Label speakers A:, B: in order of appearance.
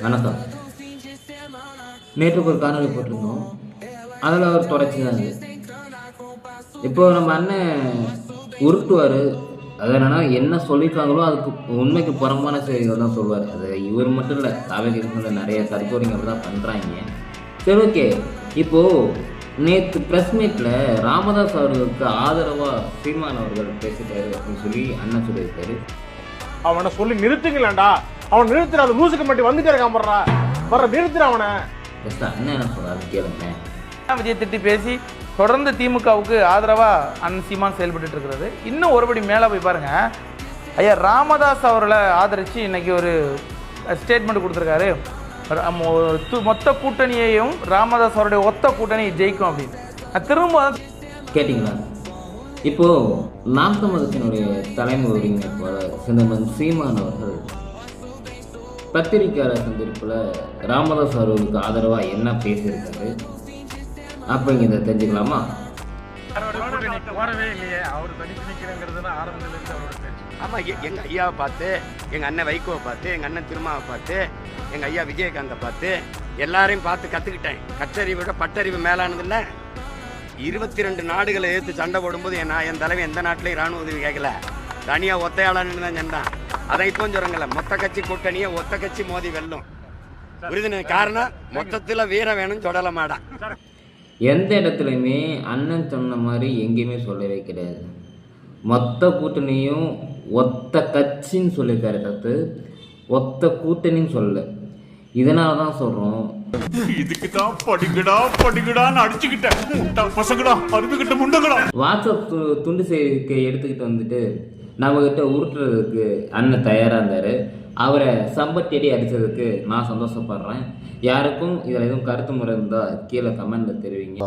A: வணக்கம். நேற்றுக்கு ஒரு காணொலி போட்டிருந்தோம். அதில் ஒரு தொடர்ச்சி தான் இது. இப்போ நம்ம அண்ணன் உருட்டுவார். அது என்னன்னா என்ன சொல்லியிருக்காங்களோ அதுக்கு உண்மைக்கு புறம்பான செய்திகள் தான் சொல்லுவார். அது இவர் மட்டும் இல்லை, காவேரி இருந்த நிறைய கருத்துரைங்க அப்படி தான் பண்ணுறாங்க. சரி, ஓகே. இப்போது நேற்று ப்ரெஸ் மீட்டில் ராமதாஸ் அவர்களுக்கு ஆதரவாக சீமான் அவர்கள் பேசிட்டாரு அப்படின்னு சொல்லி அண்ணன் சொல்லியிருக்காரு.
B: அவனை சொல்லி நிறுத்துங்களேன்டா, அவன் நிறுத்துற அது லூசுக்கு மட்டும் வந்துட்டே இருக்கான் வர நிறுத்துற அவனை.
A: அண்ணன் என்ன சொல்றாரு கேளுங்க.
C: விஜய் திட்டி பேசி தொடர்ந்து திமுகவுக்கு ஆதரவா அண்ணன் சீமான் செயல்பட்டு இருக்கிறது. இன்னும் ஒருபடி மேலே போய் பாருங்க, ஐயா ராமதாஸ் அவர்களை ஆதரித்து இன்னைக்கு ஒரு ஸ்டேட்மெண்ட் கொடுத்துருக்காரு. மொத்த கூட்டணியையும் ராமதாஸ் அவருடைய ஒத்த கூட்டணி ஜெயிக்கும் அப்படின்னு. நான் திரும்ப
A: கேட்டிங்களா? இப்போது நாம் தமிழகத்தினுடைய தலைமை ஒருங்கிணைப்பாளர் சிந்தமன் சீமான் அவர்கள் பத்திரிகையாளர் சந்திப்பில் ராமதாஸ் அவர்களுக்கு ஆதரவாக என்ன பேசியிருக்காரு அப்படிங்கிறத தெரிஞ்சுக்கலாமா?
D: ஆமாம், எங்கள் ஐயாவை பார்த்து, எங்கள் அண்ணன் வைகோவை பார்த்து, எங்கள் அண்ணன் திருமாவை பார்த்து, எங்கள் ஐயா விஜயகாந்தை பார்த்து எல்லாரையும் பார்த்து கற்றுக்கிட்டேன். கற்றறிவை விட பட்டறிவு மேலானதில்லை. 22 நாடுகளை ஏற்று சண்டை போடும்போது என் தலைவன் எந்த நாட்டிலையும் இராணுவ உதவி கேட்கல, தனியாக ஒத்தையாளன்னு தான் சண்டான். அதை இப்போ சொல்லுங்கல்ல, மொத்த கட்சி கூட்டணியை ஒத்த கட்சி மோதி வெல்லும். புரியுதுன்னு காரணம் மொத்தத்தில் வீரம் வேணும்னு சொல்லல மாட்டான்.
A: எந்த இடத்துலையுமே அண்ணன் சொன்ன மாதிரி எங்கேயுமே சொல்லவே கிடையாது. மொத்த கூட்டணியும் ஒத்த கட்சின்னு சொல்லியிருக்காரு, தத்து ஒத்த கூட்டணின்னு சொல்லலை. இதனால தான் சொல்கிறோம்,
E: இதுக்கு தான் படிக்கடான்னு அடிச்சுக்கிட்டேன் பசங்கடா, அருந்துகிட்ட முண்டங்கடா.
A: வாட்ஸ்அப் துண்டு செய்திக்கு எடுத்துக்கிட்டு வந்துட்டு நம்மகிட்ட உருட்டுறதுக்கு அண்ணன் தயாராக இருந்தார். அவரை சம்பத்தேடி அடித்ததுக்கு நான் சந்தோஷப்படுறேன். யாருக்கும் இதில் எதுவும் கருத்து முறை இருந்தால் கீழே கமெண்ட்டில் தெரிவிங்க.